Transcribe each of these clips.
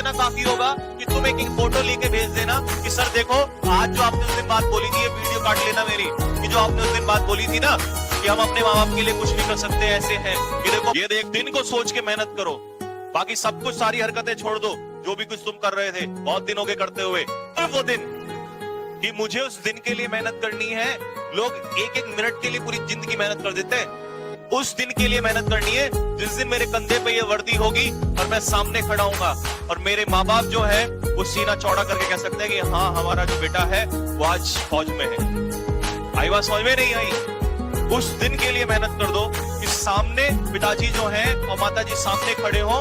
इतना काफी होगा कि तुम एक फोटो लेके भेज देना कि सर देखो आज जो आपने उस दिन बात बोली थी, ये वीडियो काट लेना मेरी, कि जो आपने उस दिन बात बोली थी ना कि हम अपने माँ बाप के लिए कुछ नहीं कर सकते, ऐसे हैं कि देखो ये एक दिन को सोच के मेहनत करो, बाकी सब कुछ सारी हरकतें छोड़ दो, जो भी कुछ तुम कर रहे थे बहुत दिन हो गए करते हुए। वो दिन कि मुझे उस दिन के लिए मेहनत करनी है, लोग एक एक मिनट के लिए पूरी जिंदगी मेहनत कर देते हैं। उस दिन के लिए मेहनत करनी है जिस दिन मेरे कंधे पे ये वर्दी होगी और मैं सामने खड़ा हूंगा और मेरे माँ बाप जो है वो सीना चौड़ा करके कह सकते हैं कि हाँ हमारा जो बेटा है वो आज फौज में है। आई बात समझ में नहीं आई? उस दिन के लिए मेहनत कर दो कि सामने पिताजी जो हैं और माताजी सामने खड़े हो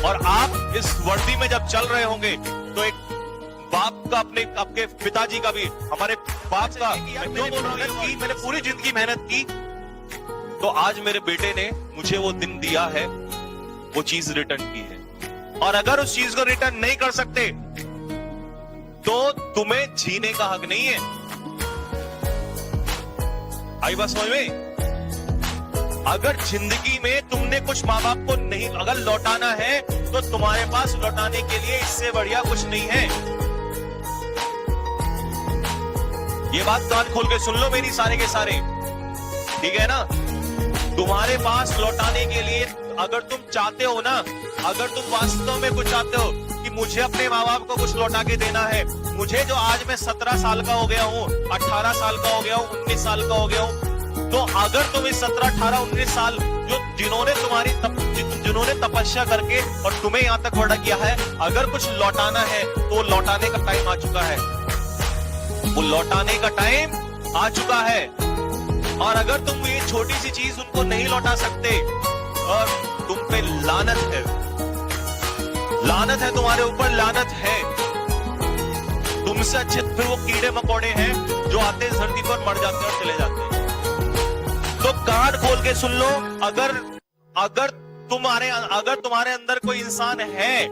और आप इस वर्दी में जब चल रहे होंगे तो एक बाप का अपने आपके पिताजी का भी, हमारे बाप का मैं क्यों बोल रहा हूं कि मैंने पूरी जिंदगी मेहनत की तो आज मेरे बेटे ने मुझे वो दिन दिया है, वो चीज रिटर्न की है। और अगर उस चीज को रिटर्न नहीं कर सकते तो तुम्हें जीने का हक नहीं है। आई बात समझ में? अगर जिंदगी में तुमने कुछ माँ बाप को नहीं अगर लौटाना है तो तुम्हारे पास लौटाने के लिए इससे बढ़िया कुछ नहीं है। ये बात कान खोल के सुन लो मेरी सारे के सारे, ठीक है ना? तुम्हारे पास लौटाने के लिए अगर तुम चाहते हो ना, अगर तुम वास्तव में कुछ चाहते हो कि मुझे अपने माँ बाप को कुछ लौटा के देना है, मुझे जो आज मैं 17 साल का हो गया हूँ, 18 साल का हो गया हूँ, 19 साल का हो गया हूँ, तो अगर तुम इस 17, 18, 19 साल जिन्होंने तपस्या करके और तुम्हें यहाँ तक बड़ा किया है, अगर कुछ लौटाना है तो लौटाने का टाइम आ चुका है। वो लौटाने का टाइम आ चुका है। और अगर तुम ये छोटी सी चीज उनको नहीं लौटा सकते और तुम पे लानत है तुम्हारे ऊपर, लानत है। तुमसे अच्छे फिर वो कीड़े मकोड़े हैं जो आते इस धरती पर मर जाते हैं और चले जाते हैं। तो कान खोल के सुन लो, अगर तुम्हारे अंदर कोई इंसान है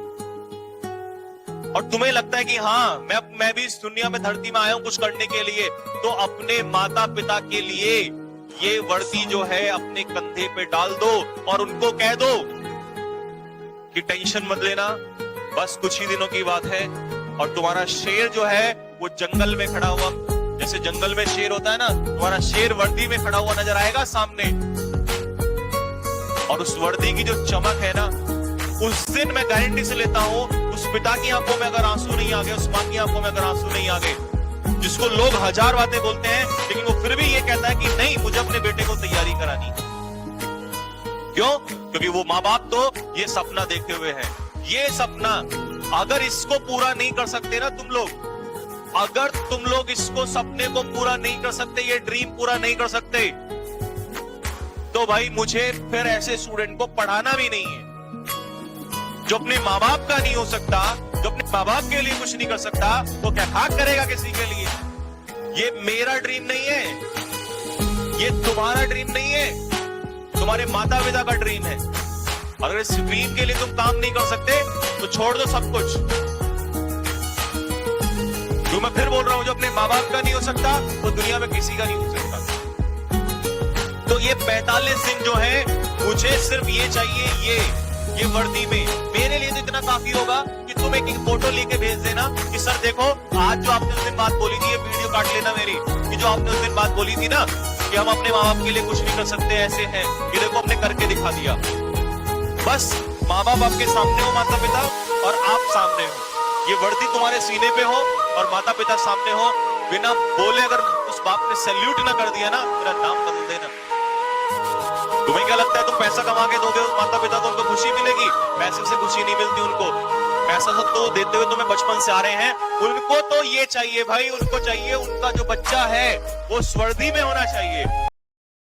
और तुम्हें लगता है कि हाँ मैं भी इस दुनिया में धरती में आया हूं कुछ करने के लिए, तो अपने माता पिता के लिए ये वर्दी जो है अपने कंधे पे डाल दो और उनको कह दो कि टेंशन मत लेना, बस कुछ ही दिनों की बात है और तुम्हारा शेर जो है वो जंगल में खड़ा हुआ, जैसे जंगल में शेर होता है ना, तुम्हारा शेर वर्दी में खड़ा हुआ नजर आएगा सामने। और उस वर्दी की जो चमक है ना, उस दिन मैं गारंटी से लेता हूं उस पिता की आंखों में अगर आंसू नहीं आ गए, उस मां की आंखों में अगर आंसू नहीं आ गए, जिसको लोग हजार बातें बोलते हैं लेकिन वो फिर भी ये कहता है कि नहीं मुझे अपने बेटे को तैयारी करानी। क्यों? क्योंकि वो माँ बाप तो ये सपना देखे हुए हैं। ये सपना अगर इसको पूरा नहीं कर सकते ना तुम लोग, अगर तुम लोग इसको सपने को पूरा नहीं कर सकते, ये ड्रीम पूरा नहीं कर सकते, तो भाई मुझे फिर ऐसे स्टूडेंट को पढ़ाना भी नहीं है। जो अपने माँ बाप का नहीं हो सकता, जो अपने माँ बाप के लिए कुछ नहीं कर सकता, वो क्या खाक करेगा किसी के लिए? ये मेरा ड्रीम नहीं है, ये तुम्हारा ड्रीम नहीं है, तुम्हारे माता पिता का ड्रीम है। अगर इस ड्रीम के लिए तुम काम नहीं कर सकते तो छोड़ दो सब कुछ। जो मैं फिर बोल रहा हूं, जो अपने माँ बाप का नहीं हो सकता तो दुनिया में किसी का नहीं हो सकता। तो ये 45 दिन जो है मुझे सिर्फ ये चाहिए, ये वर्दी में मेरे लिए तो इतना काफी होगा कि तुम एक फोटो लेके भेज देना कि सर देखो आज जो आपने उस दिन बात बोली थी, ये वीडियो काट लेना मेरी, कि जो आपने उस दिन बात बोली थी ना कि हम अपने माँ बाप के लिए कुछ नहीं कर सकते, ऐसे हैं, ये देखो हमने करके दिखा दिया। बस माँ बाप आपके सामने हो, माता पिता, और आप सामने हो, ये वर्दी तुम्हारे सीने पे हो और माता पिता सामने हो, बिना बोले अगर उस बाप ने सैल्यूट ना कर दिया ना, मेरा नाम बदल देना। तुम्हें क्या लगता है तुम पैसा कमा के दोगे माता पिता को, उनको खुशी मिलेगी? पैसे से खुशी नहीं मिलती उनको। पैसा तो देते हुए तुम्हें बचपन से आ रहे हैं, उनको तो ये चाहिए भाई, उनको चाहिए उनका जो बच्चा है वो स्वर्दी में होना चाहिए।